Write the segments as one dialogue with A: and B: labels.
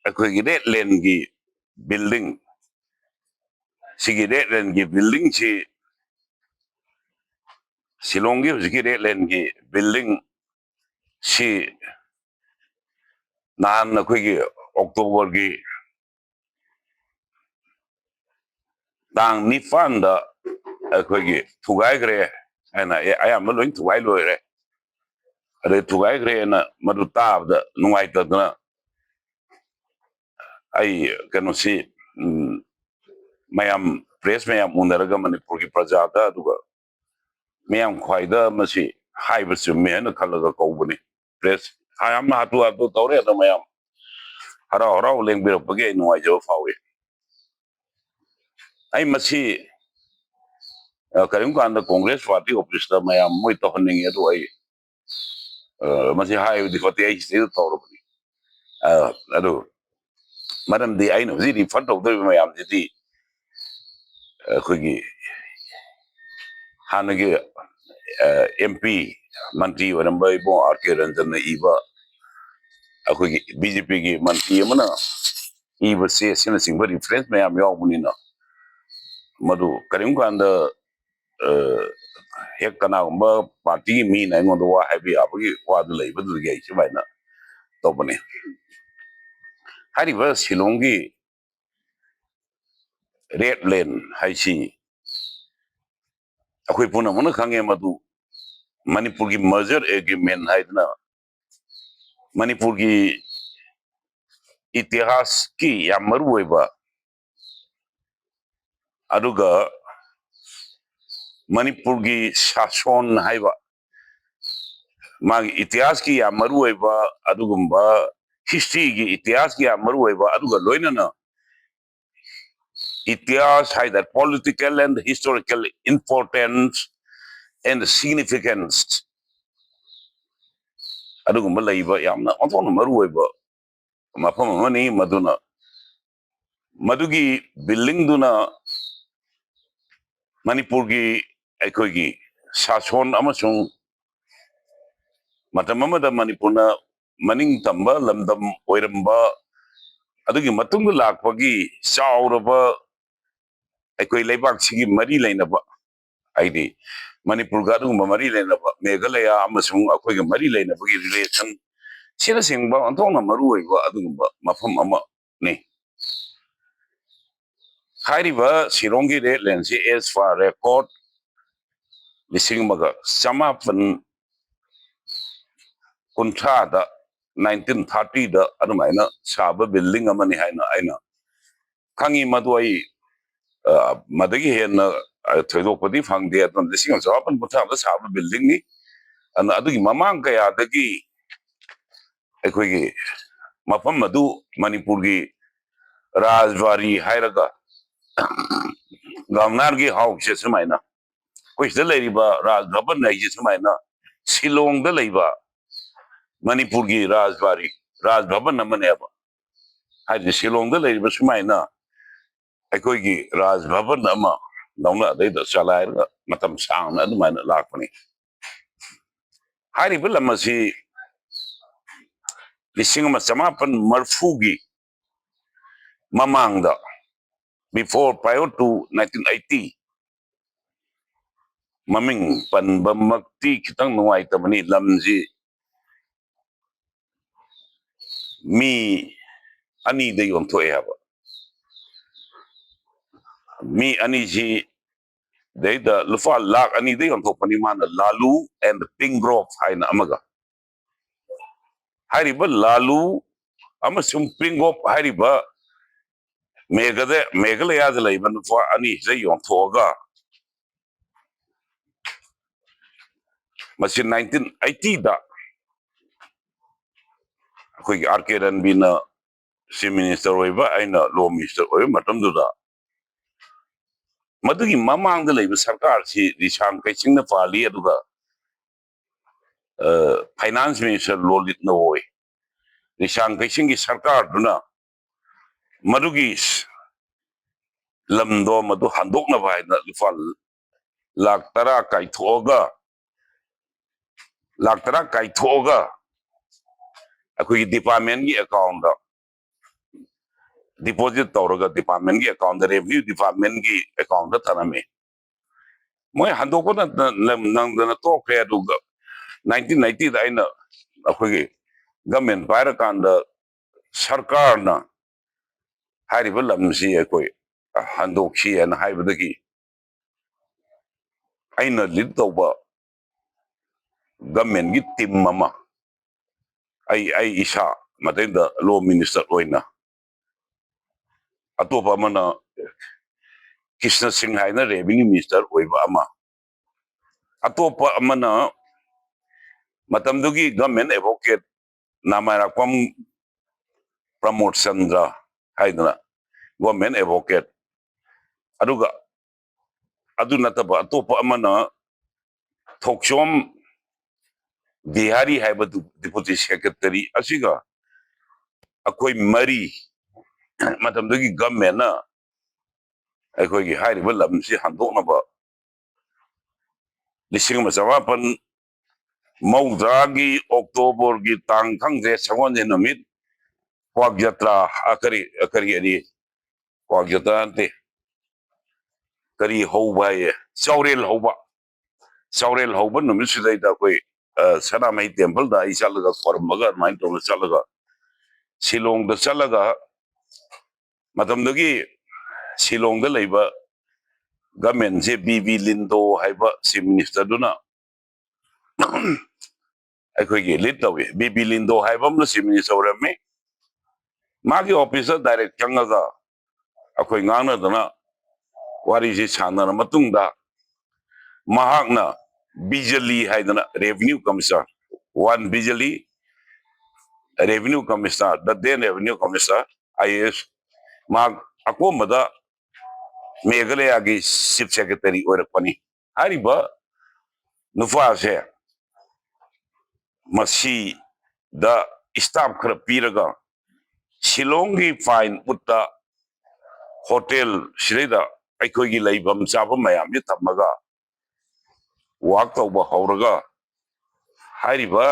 A: ꯑꯩꯈꯣꯏꯒꯤ rate ꯂꯦꯟꯒꯤ building ꯁꯤꯒꯤ rate ꯂꯦꯟꯒꯤ ꯕꯤꯜꯗꯤꯡꯁꯤ ꯁꯤꯂꯣꯡꯒꯤ ꯍꯧꯖꯤꯛꯀꯤ ꯔꯦꯠ ꯂꯦꯟꯒꯤ ꯕꯤꯜꯗꯤꯡ ꯁꯤ ꯅꯍꯥꯟ ꯑꯩꯈꯣꯏꯒꯤ ꯑꯣꯛꯇꯣꯕꯔꯒꯤ ꯇꯥꯡ 9ꯗ ꯑꯩꯈꯣꯏꯒꯤ ꯊꯨꯒꯥꯏꯈ꯭ꯔꯦ ꯍꯥꯏꯅ ꯑꯌꯥꯝꯕ ꯂꯣꯏ ꯊꯨꯒꯥꯏ ꯂꯣꯏꯔꯦ ꯑꯗꯩ ꯊꯨꯒꯥꯏꯈ꯭ꯔꯦꯅ ꯃꯗꯨ ꯇꯥꯕꯗ ꯅꯨꯡꯉꯥꯏꯇꯗꯅ ꯑꯩ ꯀꯩꯅꯣꯁꯤ ꯃꯌꯥꯝ ꯄ꯭ꯔꯦꯁ ꯃꯌꯥꯝ ꯎꯅꯔꯒ ꯃꯅꯤꯄꯨꯔꯒꯤ ꯄ꯭ꯔꯖꯥꯗ ꯑꯗꯨꯒ ꯃꯌꯥꯝ ꯈ꯭ꯋꯥꯏꯗ ꯃꯁꯤ ꯍꯥꯏꯕ ꯆꯨꯝꯃꯦ ꯍꯥꯏꯅ ꯈꯜꯂꯒ ꯀꯧꯕꯅꯤ ꯄ꯭ꯔꯦꯁ ꯌꯥꯝꯅ ꯍꯥꯊꯨ ꯍꯥꯊꯨ ꯇꯧꯔꯦ ꯑꯗ ꯃꯌꯥꯝ ꯍꯔꯥꯎ ꯍꯔꯥꯎ ꯂꯦꯡꯕꯤꯔꯛꯄꯒꯤ ꯑꯩ ꯅꯨꯡꯉꯥꯏꯖꯕ ꯐꯥꯎꯏ ꯑꯩ ꯃꯁꯤ ꯀꯔꯤꯒꯨꯝꯕ ꯀꯥꯟꯗ ꯀꯣꯡꯒ꯭ꯔꯦꯁ ꯄꯥꯔꯇꯤ ꯑꯣꯐꯤꯁꯇ ꯃꯌꯥꯝ ꯃꯣꯏ ꯇꯧꯍꯟꯅꯤꯡꯉꯤ ꯑꯗꯨ ꯑꯩ ꯃꯁꯤ ꯍꯥꯏꯕꯗꯤ ꯐꯠꯇꯦ ꯑꯩ ꯁꯤꯗ ꯇꯧꯔꯕꯅꯤ ꯑꯗꯨ ꯃꯔꯝꯗꯤ ꯑꯩꯅ ꯍꯧꯖꯤꯛ ꯔꯤꯐꯔ ꯇꯧꯗꯧꯔꯤꯕ ꯃꯌꯥꯝꯁꯤꯗꯤ ꯑꯩꯈꯣꯏꯒꯤ ꯍꯥꯟꯅꯒꯤ MP ꯃꯟꯇ꯭ꯔꯤ ꯑꯣꯏꯔꯝꯕ ꯏꯕꯨꯡ R.K. ꯔꯟꯖꯟꯅ ꯏꯕ ꯑꯩꯈꯣꯏꯒꯤ BJPꯒꯤ ꯃꯟꯇ꯭ꯔꯤ ꯑꯃꯅ ꯏꯕ ꯆꯦ ꯑꯁꯤꯅꯆꯤꯡꯕ ꯔꯤꯐꯔꯦꯟꯁ ꯃꯌꯥꯝ ꯌꯥꯎꯕꯅꯤꯅ ꯃꯗꯨ ꯀꯔꯤꯒꯨꯝꯕ ꯀꯥꯟꯗ ꯍꯦꯛ ꯀꯅꯥꯒꯨꯝꯕ ꯄꯥꯔꯇꯤꯒꯤ ꯃꯤꯅ ꯑꯩꯉꯣꯟꯗ ꯋꯥ ꯍꯥꯏꯕ ꯌꯥꯕꯒꯤ ꯋꯥꯗꯨ ꯂꯩꯕꯗꯨꯗꯒꯤ ꯑꯩ ꯁꯨꯃꯥꯏꯅ ꯇꯧꯕꯅꯤ ꯍꯥꯏꯔꯤꯕ ꯁꯤꯂꯣꯡꯒꯤ ꯔꯦꯠ ꯂꯦꯟ ꯍꯥꯏꯁꯤ ꯑꯩꯈꯣꯏ ꯄꯨꯝꯅꯃꯛꯅ ꯈꯪꯉꯦ ꯃꯗꯨ ꯃꯅꯤꯄꯨꯔꯒꯤ ꯃꯔꯖꯔ ꯑꯦꯒ꯭ꯔꯤꯃꯦꯟ ꯍꯥꯏꯗꯅ ꯃꯅꯤꯄꯨꯔꯒꯤ ꯏꯇꯤꯍꯥꯁꯀꯤ ꯌꯥꯝ ꯃꯔꯨ ꯑꯣꯏꯕ ꯑꯗꯨꯒ ꯃꯅꯤꯄꯨꯔꯒꯤ ꯁꯥꯁꯣꯟ ꯍꯥꯏꯕ ꯃꯥꯒꯤ ꯏꯇꯤꯍꯥꯁꯀꯤ ꯌꯥꯝ ꯃꯔꯨ ꯑꯣꯏꯕ ꯑꯗꯨꯒꯨꯝꯕ ꯍꯤꯁꯇ꯭ꯔꯤꯒꯤ ꯏꯇꯤꯍꯥꯁꯀꯤ ꯌꯥꯝ ꯃꯔꯨ ꯑꯣꯏꯕ ꯑꯗꯨꯒ ꯂꯣꯏꯅꯅ ꯏꯇꯤꯍꯥꯁ ꯍꯥꯏꯗꯅ political and historical importance and the significance ꯑꯗꯨꯒꯨꯝꯕ ꯂꯩꯕ ꯌꯥꯝꯅ ꯑꯣꯟꯊꯣꯛꯅ ꯃꯔꯨ ꯑꯣꯏꯕ ꯃꯐꯝ ꯑꯃꯅꯤ ꯃꯗꯨꯅ ꯃꯗꯨꯒꯤ ꯕꯤꯜꯗꯤꯡꯗꯨꯅ ꯃꯅꯤꯄꯨꯔꯒꯤ ꯑꯩꯈꯣꯏꯒꯤ ꯁꯥꯁꯣꯟ ꯑꯃꯁꯨꯡ ꯃꯇꯝ ꯑꯃꯗ ꯃꯅꯤꯄꯨꯔꯅ ꯃꯅꯤꯡ ꯇꯝꯕ ꯂꯝꯗꯝ ꯑꯣꯏꯔꯝꯕ ꯑꯗꯨꯒꯤ ꯃꯇꯨꯡꯗ ꯂꯥꯛꯄꯒꯤ ꯆꯥꯎꯔꯕ ꯑꯩꯈꯣꯏ ꯂꯩꯕꯥꯛꯁꯤꯒꯤ ꯃꯔꯤ ꯂꯩꯅꯕ ꯍꯥꯏꯗꯤ ꯃꯅꯤꯄꯨꯔꯒ ꯑꯗꯨꯒꯨꯝꯕ ꯃꯔꯤ ꯂꯩꯅꯕ ꯃꯦꯘꯥꯂꯌꯥ ꯑꯃꯁꯨꯡ ꯑꯩꯈꯣꯏꯒ ꯃꯔꯤ ꯂꯩꯅꯕꯒꯤ ꯔꯤꯂꯦꯁꯟ ꯁꯤꯅꯆꯤꯡꯕ ꯑꯣꯟꯊꯣꯛꯅ ꯃꯔꯨ ꯑꯣꯏꯕ ꯑꯗꯨꯒꯨꯝꯕ ꯃꯐꯝ ꯑꯃꯅꯤ ꯍꯥꯏꯔꯤꯕ ꯁꯤꯂꯣꯡꯒꯤ ꯔꯦꯠ ꯂꯦꯟꯁꯤ ꯑꯦꯖ ꯐꯥꯔ ꯔꯦꯀꯣꯔꯗ 1930ꯗ 1930ꯗ ꯑꯗꯨꯃꯥꯏꯅ ꯁꯥꯕ ꯕꯤꯜꯗꯤꯡ ꯑꯃꯅꯤ ꯍꯥꯏꯅ ꯑꯩꯅ ꯈꯪꯉꯤ ꯃꯗꯨ ꯑꯩ ꯃꯗꯒꯤ ꯍꯦꯟꯅ ꯊꯣꯏꯗꯣꯛꯄꯗꯤ ꯐꯪꯗꯦ ꯑꯗꯨꯅ 1930ꯗ ꯁꯥꯕ ꯕꯤꯜꯗꯤꯡꯅꯤ ꯑꯗꯨꯒꯤ ꯃꯃꯥꯡ ꯀꯌꯥꯗꯒꯤ ꯑꯩꯈꯣꯏꯒꯤ ꯃꯐꯝ ꯑꯗꯨ ꯃꯅꯤꯄꯨꯔꯒꯤ ꯔꯥꯖꯕꯥꯔꯤ ꯍꯥꯏꯔꯒ ꯒꯝꯅꯥꯔꯒꯤ ꯍꯥꯎꯁꯦ ꯁꯨꯃꯥꯏꯅ ꯑꯩꯈꯣꯏ ꯁꯤꯗ ꯂꯩꯔꯤꯕ ꯔꯥꯖ ꯚꯕꯟ ꯍꯥꯏꯁꯦ ꯁꯨꯃꯥꯏꯅ ꯁꯤꯂꯣꯡꯗ ꯂꯩꯕ ꯃꯅꯤꯄꯨꯔꯒꯤ ꯔꯥꯖ ꯚꯕꯟ ꯑꯃꯅꯦꯕ ꯍꯥꯏꯗꯤ ꯁꯤꯂꯣꯡꯗ ꯂꯩꯔꯤꯕ ꯁꯨꯃꯥꯏꯅ ꯑꯩꯈꯣꯏꯒꯤ ꯔꯥꯖ ꯚꯕꯟ ꯑꯃ ꯗꯧꯅ ꯑꯗꯩꯗ ꯆꯂꯥꯏꯔꯒ ꯃꯇꯝ ꯁꯥꯡꯅ ꯑꯗꯨꯃꯥꯏꯅ ꯂꯥꯛꯄꯅꯤ ꯍꯥꯏꯔꯤꯕ ꯂꯝ ꯑꯁꯤ 1940ꯒꯤ ꯃꯃꯥꯡꯗ prior to 1980 ꯃꯃꯤꯡ ꯄꯟꯕꯃꯛꯇꯤ ꯈꯤꯇꯪ ꯅꯨꯡꯉꯥꯏꯇꯕꯅꯤ ꯂꯝꯁꯤ ꯃꯤ ꯑꯅꯤꯗ ꯌꯣꯟꯊꯣꯛꯑꯦ ꯍꯥꯏꯕ ꯃꯤ ꯑꯅꯤꯁꯤ ꯗꯩꯗ ꯂꯨꯄꯥ ꯂꯥꯛ 2ꯗ ꯌꯣꯟꯊꯣꯛꯄꯅꯤ ꯃꯥꯅ ꯂꯥꯂꯨ ꯑꯦꯟ ꯄꯤꯡꯒ꯭ꯔꯣꯞ ꯍꯥꯏꯅ ꯑꯃꯒ ꯍꯥꯏꯔꯤꯕ ꯂꯥꯂꯨ ꯑꯃꯁꯨꯡ ꯄꯤꯡꯒ꯭ꯔꯣꯞ ꯍꯥꯏꯔꯤꯕ ꯃꯦꯘꯥꯂꯌꯥꯗ ꯂꯩꯕ ꯅꯨꯄꯥ ꯑꯅꯤꯁꯤꯗ ꯌꯣꯟꯊꯣꯛꯑꯒ ꯃꯁꯤ 1980ꯗ ꯑꯩꯈꯣꯏꯒꯤ R.K. ꯔꯟꯕꯤꯅ ꯆꯤꯐ ꯃꯤꯅꯤꯁꯇꯔ ꯑꯣꯏꯕ ꯑꯩꯅ ꯂꯣ ꯃꯤꯅꯤꯁꯇꯔ ꯑꯣꯏꯕ ꯃꯇꯝꯗꯨꯗ ꯃꯗꯨꯒꯤ ꯃꯃꯥꯡꯗ ꯂꯩꯕ ꯁꯔꯀꯥꯔꯁꯤ ꯔꯤꯁꯥꯡ ꯀꯩꯁꯤꯡꯅ ꯄꯥꯜꯂꯤ ꯑꯗꯨꯒ ꯐꯥꯏꯅꯥꯟꯁ ꯃꯤꯅꯤꯁꯇꯔ ꯂꯣꯂꯤꯠꯅ ꯑꯣꯏ ꯔꯤꯁꯥꯡ ꯀꯩꯁꯤꯡꯒꯤ ꯁꯔꯀꯥꯔꯗꯨꯅ ꯃꯗꯨꯒꯤ ꯂꯝꯗꯣ ꯃꯗꯨ ꯍꯟꯗꯣꯛꯅꯕ ꯍꯥꯏꯅ ꯂꯨꯄꯥ ꯂꯥꯛ 10 ꯀꯥꯏꯊꯣꯛꯑꯒ ꯑꯩꯈꯣꯏꯒꯤ ꯗꯤꯄꯥꯔꯠꯃꯦꯟꯒꯤ ꯑꯦꯀꯥꯎꯟꯗ डिपॉजिट तौरगा डिपार्टमेंट की अकाउंट रेवेन्यू डिपार्टमेंट की अकाउंट थनमे मोय हंदोको नंदन तोखे 1990 दा अइना अखोगी गवर्नमेंट पायर कांड सरकार ना हारिबा लमसी अखोई हंदोक्षी एन हाइबदगी अइना लीड तौबा गवर्नमेंट की टीम ममा आई इशा मतेंदा लॉ मिनिस्टर ओइना अतोपा मना कृष्ण सिंह हाइना रेवेन्यू मिनिस्टर ओइबा अमा अतोपा अमना मतमदुगी गवर्नमेंट एडवोकेट नामारापम प्रमोद चंद्र हाइदना गवर्नमेंट एडवोकेट अदुगा अदु नतबा अतोपा अमना थोक्सोम बिहारी हाइबदु डिप्यूटी सेक्रेटरी असिगा अखोई मरी मतमदुगी गवर्नमेंट ना अखोई हाइरिबा लमसी हंदोकनबा लिसिंग मचवापन मौद्रागी अक्टोबर की तांग खंगजे सगोन नमित क्वाक जत्रा अकरी अकरी अरी क्वाक जत्रा अंते करी हौबा ये चौरेल हौबा नमित सिदैदा कोई सनामई टेम्पल दा इचालगा फॉर्मगा माइन तो चलगा शिलोंग दा चलगा मतमदगी शिलोंग दा लेबा गवर्नमेंट से बीबी लिंदो हाइबा चीफ मिनिस्टर दुना अखोई लीड तवे बीबी लिंदो हाइबा चीफ मिनिस्टर में मागी ऑफिसर डायरेक्ट चंगगा अखोई nganadana wari ji sanana matungda mahakna bijali haidana revenue commissioner one bijali revenue commissioner the then revenue commissioner is mak akomada meghalaya gi chief secretary oirakpani hariba nufa se masi da staff khara piraga shilongi fine utta hotel सिलेदा अखोगी लेबम चाबम मयाम जे थमगा वाक तौबा हौरगा हारिबा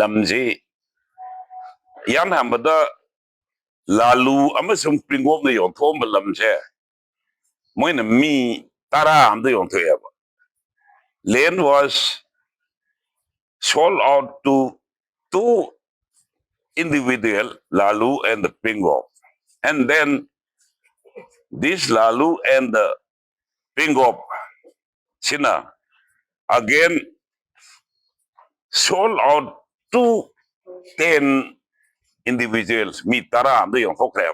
A: लमजे याम हमबदा लालू अमसुम प्रिंगोम ने योंथोम लमजे मोइन मी तारा हम दे योंथोयबा land was sold out to two individual Lalu and the Pingom and then this Lalu and the Pingom Sina again sold out to 10 individuals. Mi tara am yung hokrab.